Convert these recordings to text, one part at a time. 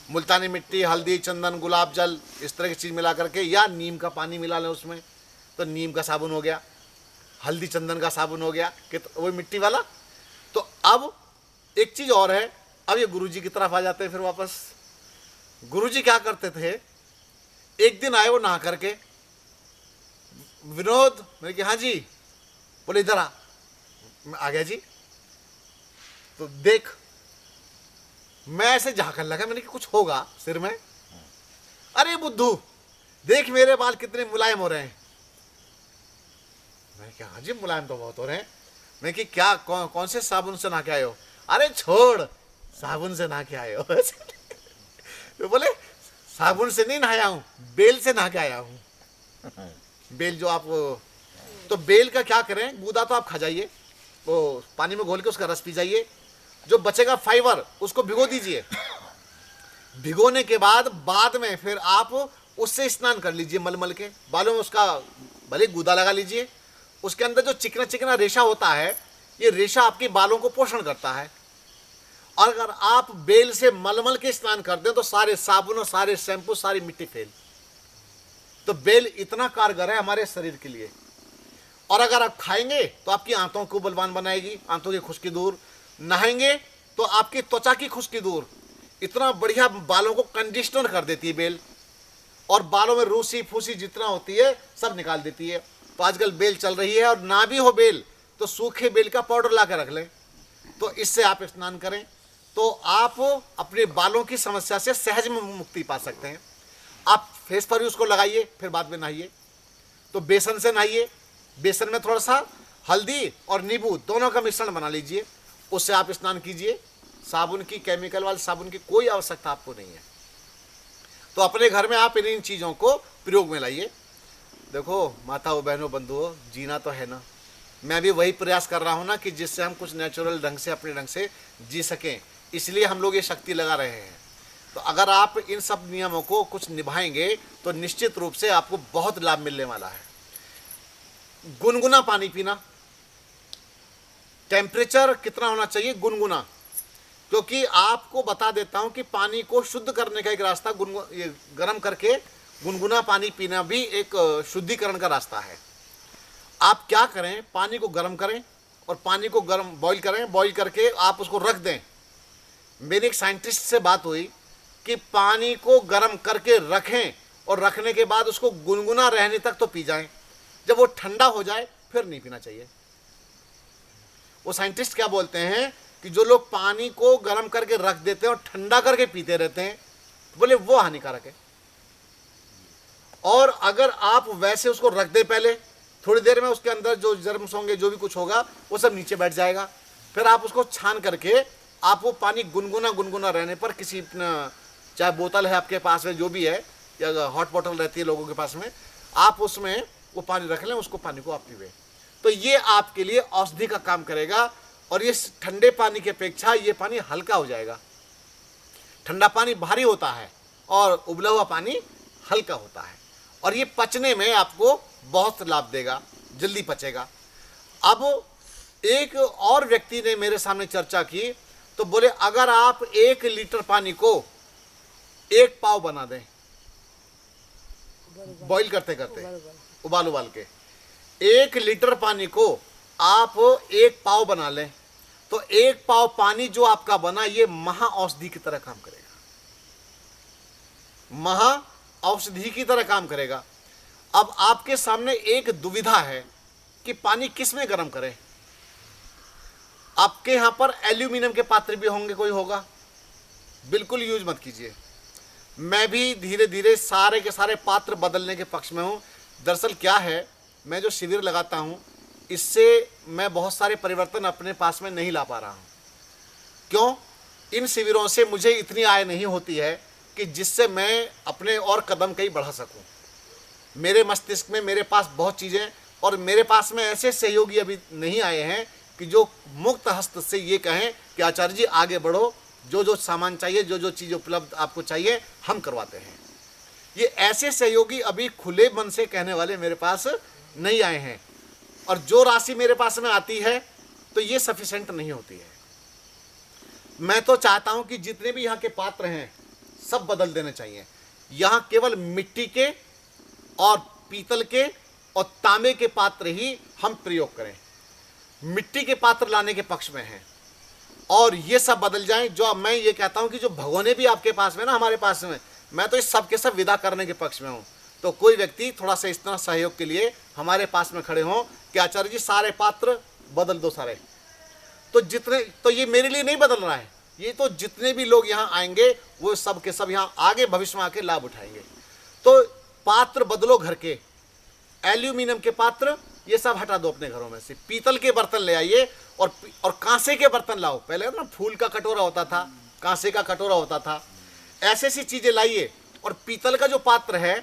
मुल्तानी मिट्टी, हल्दी, चंदन, गुलाब जल, इस तरह की चीज़ मिला करके, या नीम का पानी मिला लें उसमें, तो नीम का साबुन हो गया, हल्दी चंदन का साबुन हो गया, कि वही मिट्टी वाला। तो अब एक चीज़ और है, अब ये गुरुजी की तरफ आ जाते हैं फिर वापस। गुरुजी क्या करते थे, एक दिन आए वो नहा करके, विनोद, मैंने कहा हाँ जी, बोले इधर आ। मैं आ गया जी। तो देख, मैं ऐसे झांकने लगा, मैंने कहा कुछ होगा सिर में। अरे बुद्धू, देख मेरे बाल कितने मुलायम हो रहे हैं। मैं क्या, हाँ जी मुलायम तो बहुत हो रहे हैं। मैं कि क्या, कौन से साबुन से नहा के आए हो? अरे छोड़, साबुन से नहा के आए हो। तो बोले साबुन से नहीं नहाया हूं, बेल से नहा के आया हूं। बेल जो आप, तो बेल का क्या करें, गूदा तो आप खा जाइए, वो पानी में घोल के उसका रस पी जाइए, जो बचेगा फाइबर उसको भिगो दीजिए। भिगोने के बाद में फिर आप उससे स्नान कर लीजिए, मलमल के बालों में उसका भले गूदा लगा लीजिए। उसके अंदर जो चिकना चिकना रेशा होता है, ये रेशा आपके बालों को पोषण करता है। और अगर आप बेल से मलमल के स्नान कर दें तो सारे साबुन और सारे शैम्पू, सारी मिट्टी फेल। तो बेल इतना कारगर है हमारे शरीर के लिए। और अगर आप खाएंगे तो आपकी आंतों को बलवान बनाएगी, आंतों की खुश्की दूर। नहाएंगे तो आपकी त्वचा की खुश्की दूर। इतना बढ़िया बालों को कंडीशनर कर देती है बेल, और बालों में रूसी फूसी जितना होती है सब निकाल देती है। तो आजकल बेल चल रही है, और ना भी हो बेल तो सूखे बेल का पाउडर ला कर रख लें, तो इससे आप स्नान करें तो आप अपने बालों की समस्या से सहज में मुक्ति पा सकते हैं। आप फेस पर भी उसको लगाइए, फिर बाद में नहाइए। तो बेसन से नहाइए, बेसन में थोड़ा सा हल्दी और नींबू दोनों का मिश्रण बना लीजिए, उससे आप स्नान कीजिए। साबुन की, केमिकल वाले साबुन की कोई आवश्यकता आपको नहीं है। तो अपने घर में आप इन चीज़ों को प्रयोग में लाइए। देखो माताओं, बहनों, बंधुओं, जीना तो है ना। मैं भी वही प्रयास कर रहा हूँ ना, कि जिससे हम कुछ नेचुरल ढंग से, अपने ढंग से जी सकें, इसलिए हम लोग ये शक्ति लगा रहे हैं। तो अगर आप इन सब नियमों को कुछ निभाएंगे तो निश्चित रूप से आपको बहुत लाभ मिलने वाला है। गुनगुना पानी पीना, टेम्परेचर कितना होना चाहिए, गुनगुना। क्योंकि आपको बता देता हूं कि पानी को शुद्ध करने का एक रास्ता ये गर्म करके गुनगुना पानी पीना भी एक शुद्धिकरण का रास्ता है। आप क्या करें, पानी को गर्म करें और पानी को गर्म बॉईल करें, बॉईल करके आप उसको रख दें। मेरी एक साइंटिस्ट से बात हुई कि पानी को गर्म करके रखें और रखने के बाद उसको गुनगुना रहने तक तो पी जाएं, जब वो ठंडा हो जाए फिर नहीं पीना चाहिए। वो साइंटिस्ट क्या बोलते हैं कि जो लोग पानी को गर्म करके रख देते हैं और ठंडा करके पीते रहते हैं, बोले वो हानिकारक है। और अगर आप वैसे उसको रख दें, पहले थोड़ी देर में उसके अंदर जो जर्म्स होंगे, जो भी कुछ होगा, वो सब नीचे बैठ जाएगा। फिर आप उसको छान करके आप वो पानी गुनगुना गुनगुना रहने पर, किसी चाहे बोतल है आपके पास में, जो भी है, या हॉट बॉटल रहती है लोगों के पास में, आप उसमें वो पानी रख लें, उसको पानी को आप पीवें। तो ये आपके लिए औषधि का काम करेगा। और ये ठंडे पानी की अपेक्षा ये पानी हल्का हो जाएगा। ठंडा पानी भारी होता है और उबला हुआ पानी हल्का होता है, और ये पचने में आपको बहुत लाभ देगा, जल्दी पचेगा। अब एक और व्यक्ति ने मेरे सामने चर्चा की, तो बोले अगर आप 1 लीटर पानी को 1 पाव बना दें, बॉईल करते करते, उबाल उबाल के 1 लीटर पानी को आप 1 पाव बना लें, तो 1 पाव पानी जो आपका बना, ये महा औषधि की तरह काम करेगा, महा औषधि की तरह काम करेगा। अब आपके सामने एक दुविधा है कि पानी किस में गर्म करें। आपके यहां पर एल्यूमिनियम के पात्र भी होंगे, कोई होगा, बिल्कुल यूज मत कीजिए। मैं भी धीरे धीरे सारे के सारे पात्र बदलने के पक्ष में हूं। दरअसल क्या है, मैं जो शिविर लगाता हूं, इससे मैं बहुत सारे परिवर्तन अपने पास में नहीं ला पा रहा हूं। क्यों? इन शिविरों से मुझे इतनी आय नहीं होती है कि जिससे मैं अपने और कदम कहीं बढ़ा सकूं। मेरे मस्तिष्क में, मेरे पास बहुत चीज़ें, और मेरे पास में ऐसे सहयोगी अभी नहीं आए हैं कि जो मुक्त हस्त से ये कहें कि आचार्य जी आगे बढ़ो, जो जो सामान चाहिए, जो जो चीज़ उपलब्ध आपको चाहिए, हम करवाते हैं। ये ऐसे सहयोगी अभी खुले मन से कहने वाले मेरे पास नहीं आए हैं। और जो राशि मेरे पास में आती है तो ये सफिशेंट नहीं होती है। मैं तो चाहता हूं कि जितने भी यहाँ के पात्र हैं सब बदल देने चाहिए। यहाँ केवल मिट्टी के और पीतल के और तांबे के पात्र ही हम प्रयोग करें। मिट्टी के पात्र लाने के पक्ष में हैं और ये सब बदल जाएं। जो मैं ये कहता हूं कि जो भगोने भी आपके पास में ना, हमारे पास में, मैं तो इस सब के सब विदा करने के पक्ष में हूं। तो कोई व्यक्ति थोड़ा सा इस तरह सहयोग के लिए हमारे पास में खड़े हों कि आचार्य जी सारे पात्र बदल दो सारे। तो ये मेरे लिए नहीं बदल रहा है, ये तो जितने भी लोग यहाँ आएंगे वो सब के सब यहाँ आगे भविष्य में आके लाभ उठाएंगे। तो पात्र बदलो घर के, एल्यूमिनियम के पात्र ये सब हटा दो अपने घरों में से, पीतल के बर्तन ले आइए और कांसे के बर्तन लाओ। पहले ना फूल का कटोरा होता था, कांसे का कटोरा होता था, ऐसी ऐसी चीजें लाइए। और पीतल का जो पात्र है,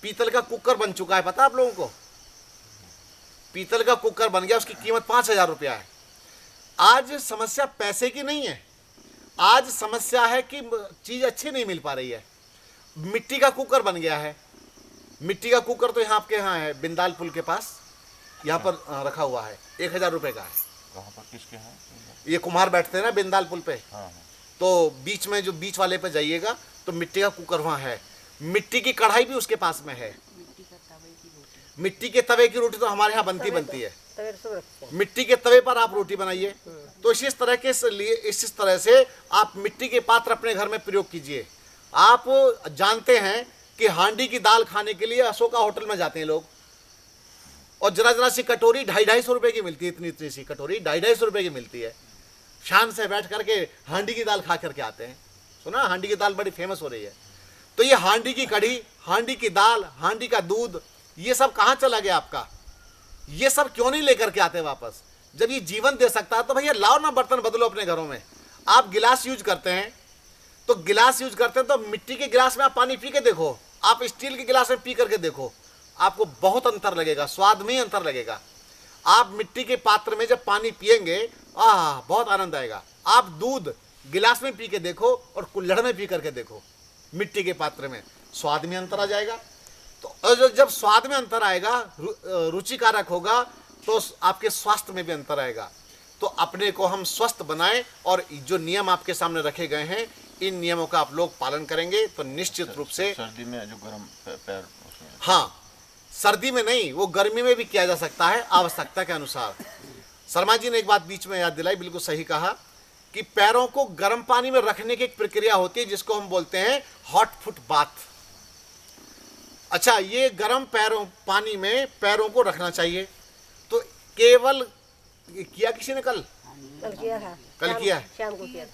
पीतल का कुकर बन चुका है, पता है आप लोगों को? पीतल का कुकर बन गया, उसकी कीमत 5,000 रुपया है। आज समस्या पैसे की नहीं है, आज समस्या है कि चीज अच्छी नहीं मिल पा रही है। मिट्टी का कुकर बन गया है। मिट्टी का कुकर तो यहाँ आपके यहाँ है, बिंदाल पुल के पास यहाँ पर रखा हुआ है, 1,000 रुपए का है। कहाँ पर, किसके हैं? ये कुम्हार बैठते हैं ना बिंदाल पुल पे, हाँ। तो बीच में जो बीच वाले पे जाइएगा तो मिट्टी का कुकर वहाँ है। मिट्टी की कढ़ाई भी उसके पास में है। मिट्टी के तवे की रोटी तो हमारे यहाँ बनती है। मिट्टी के तवे पर आप रोटी बनाइए। तो इस तरह के लिए इस तरह से आप मिट्टी के पात्र अपने घर में प्रयोग कीजिए। आप जानते हैं कि हांडी की दाल खाने के लिए अशोका होटल में जाते हैं लोग, और जरा सी कटोरी 250-250 रुपए की मिलती है। इतनी सी कटोरी 250-250 रुपए की मिलती है। शान से बैठ करके हांडी की दाल खा करके आते हैं। सुना, हांडी की दाल बड़ी फेमस हो रही है। तो ये हांडी की कढ़ी, हांडी की दाल, हांडी का दूध, ये सब कहाँ चला गया आपका? ये सब क्यों नहीं लेकर के आते वापस? जब ये जीवन दे सकता है तो भैया लाओ ना, बर्तन बदलो अपने घरों में। आप गिलास यूज करते हैं तो मिट्टी के गिलास में आप पानी पी के देखो, आप स्टील के गिलास में पी करके देखो, आपको बहुत अंतर लगेगा, स्वाद में ही अंतर लगेगा। आप मिट्टी के पात्र में जब पानी पिएंगे, बहुत आनंद आएगा। आप दूध गिलास में पी के देखो और कुल्हड़ में पी करके देखो, मिट्टी के पात्र में, स्वाद में अंतर आ जाएगा। तो जब स्वाद में अंतर आएगा, रुचिकारक होगा, तो आपके स्वास्थ्य में भी अंतर आएगा। तो अपने को हम स्वस्थ बनाएं और जो नियम आपके सामने रखे गए हैं, इन नियमों का आप लोग पालन करेंगे तो निश्चित रूप से सर्दी में जो गर्म पैर, हाँ, सर्दी में नहीं, वो गर्मी में भी किया जा सकता है आवश्यकता के अनुसार। शर्मा जी ने एक बात बीच में याद दिलाई, बिल्कुल सही कहा कि पैरों को गर्म पानी में रखने की एक प्रक्रिया होती है जिसको हम बोलते हैं हॉट फुट बाथ। अच्छा, ये गर्म पानी में पैरों को रखना चाहिए। तो केवल किया किसी ने कल किया था, कल किया है, शाम को किया था।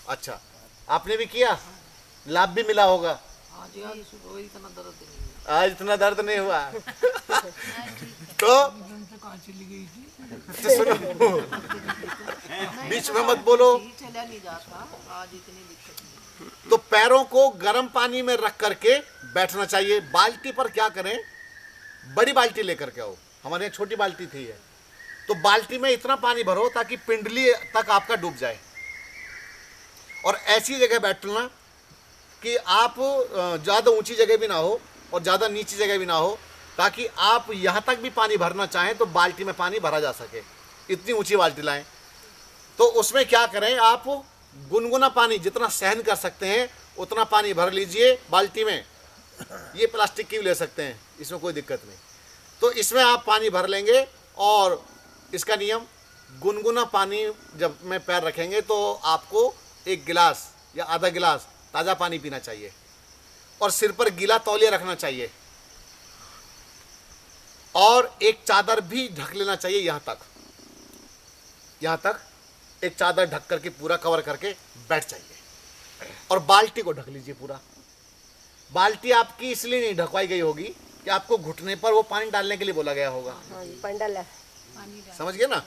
अच्छा, आपने भी किया, लाभ भी मिला होगा। आज इतना दर्द नहीं हुआ। तो सुनो, बीच में मत बोलो। चला नहीं जाता आज, इतनी दिक्कत। तो पैरों को गर्म पानी में रख करके बैठना चाहिए। बाल्टी पर क्या करें, बड़ी बाल्टी लेकर के आओ, हमारे यहाँ छोटी बाल्टी थी है, तो बाल्टी में इतना पानी भरो ताकि पिंडली तक आपका डूब जाए। और ऐसी जगह बैठना कि आप ज़्यादा ऊंची जगह भी ना हो और ज़्यादा नीची जगह भी ना हो, ताकि आप यहाँ तक भी पानी भरना चाहें तो बाल्टी में पानी भरा जा सके। इतनी ऊंची बाल्टी लाएं। तो उसमें क्या करें, आप गुनगुना पानी जितना सहन कर सकते हैं उतना पानी भर लीजिए बाल्टी में। ये प्लास्टिक की भी ले सकते हैं, इसमें कोई दिक्कत नहीं। तो इसमें आप पानी भर लेंगे और इसका नियम, गुनगुना पानी जब में पैर रखेंगे तो आपको 1 गिलास या आधा गिलास ताज़ा पानी पीना चाहिए और सिर पर गीला तौलिया रखना चाहिए और एक चादर भी ढक लेना चाहिए यहाँ तक एक चादर ढक करके पूरा कवर करके बैठ जाइए और बाल्टी को ढक लीजिए पूरा। बाल्टी आपकी इसलिए नहीं ढकवाई गई होगी कि आपको घुटने पर वो पानी डालने के लिए बोला गया होगा। पानी डाला, समझ गए ना?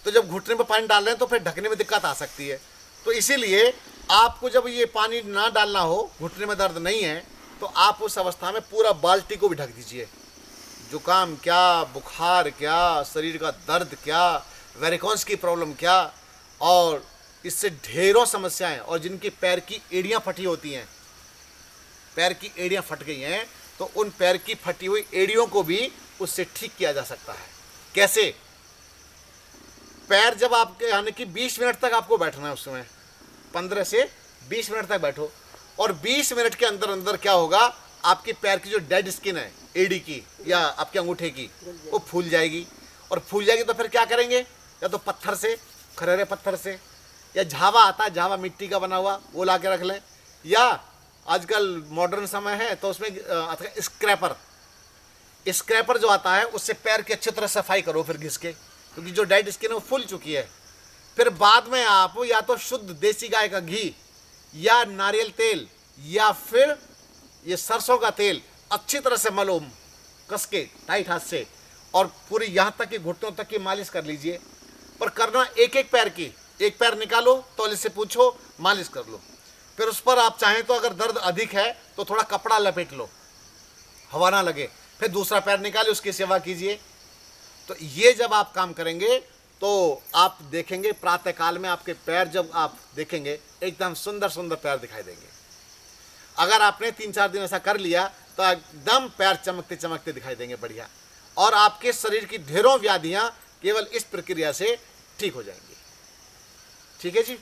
तो जब घुटने पर पानी डाल रहे हैं तो फिर ढकने में दिक्कत आ सकती है। तो इसीलिए आपको जब ये पानी ना डालना हो, घुटने में दर्द नहीं है, तो आप उस अवस्था में पूरा बाल्टी को भी ढक दीजिए। जुकाम क्या, बुखार क्या, शरीर का दर्द क्या, वेरिकोन्स की प्रॉब्लम क्या, और इससे ढेरों समस्याएं, और जिनकी पैर की एड़ियां फटी होती हैं, पैर की एड़ियां फट गई हैं, तो उन पैर की फटी हुई एड़ियों को भी उससे ठीक किया जा सकता है। कैसे? पैर जब आपके, यानी कि 20 मिनट तक आपको बैठना है, उसमें 15 से 20 मिनट तक बैठो और 20 मिनट के अंदर अंदर क्या होगा, आपके पैर की जो डेड स्किन है एड़ी की या आपके अंगूठे की, वो फूल जाएगी। और फूल जाएगी तो फिर क्या करेंगे, या तो पत्थर से, खरेरे पत्थर से, या झावा आता है, झावा मिट्टी का बना हुआ, वो ला के रख लें, या आजकल मॉडर्न समय है तो उसमें स्क्रैपर जो आता है उससे पैर की अच्छी तरह सफाई करो फिर घिस के, क्योंकि जो डेड स्किन है वो फूल चुकी है। फिर बाद में आप या तो शुद्ध देसी गाय का घी या नारियल तेल या फिर ये सरसों का तेल अच्छी तरह से मलो, कस के टाइट हाथ से, और पूरी यहाँ तक कि घुटनों तक की मालिश कर लीजिए। पर करना एक एक पैर की, एक पैर निकालो तौले से पूछो, मालिश कर लो। फिर उस पर आप चाहें तो अगर दर्द अधिक है तो थोड़ा कपड़ा लपेट लो, हवा ना लगे, फिर दूसरा पैर निकाले उसकी सेवा कीजिए। तो ये जब आप काम करेंगे तो आप देखेंगे प्रातःकाल में आपके पैर जब आप देखेंगे एकदम सुंदर सुंदर पैर दिखाई देंगे। अगर आपने 3-4 दिन ऐसा कर लिया तो एकदम पैर चमकते चमकते दिखाई देंगे बढ़िया, और आपके शरीर की ढेरों व्याधियां केवल इस प्रक्रिया से ठीक हो जाएंगी। ठीक है जी।